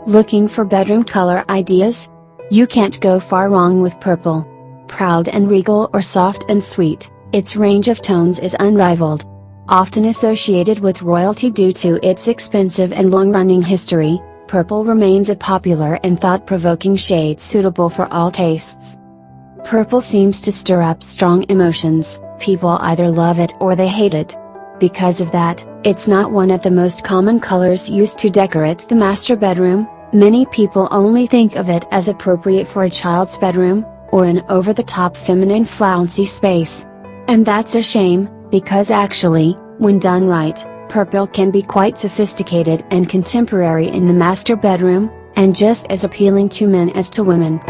Looking for bedroom color ideas? You can't go far wrong with purple. Proud and regal or soft and sweet, its range of tones is unrivaled. Often associated with royalty due to its expensive and long-running history, purple remains a popular and thought-provoking shade suitable for all tastes. Purple seems to stir up strong emotions, people either love it or they hate it. Because of that, it's not one of the most common colors used to decorate the master bedroom. Many people only think of it as appropriate for a child's bedroom, or an over-the-top feminine flouncy space. And that's a shame, because actually, when done right, purple can be quite sophisticated and contemporary in the master bedroom, and just as appealing to men as to women.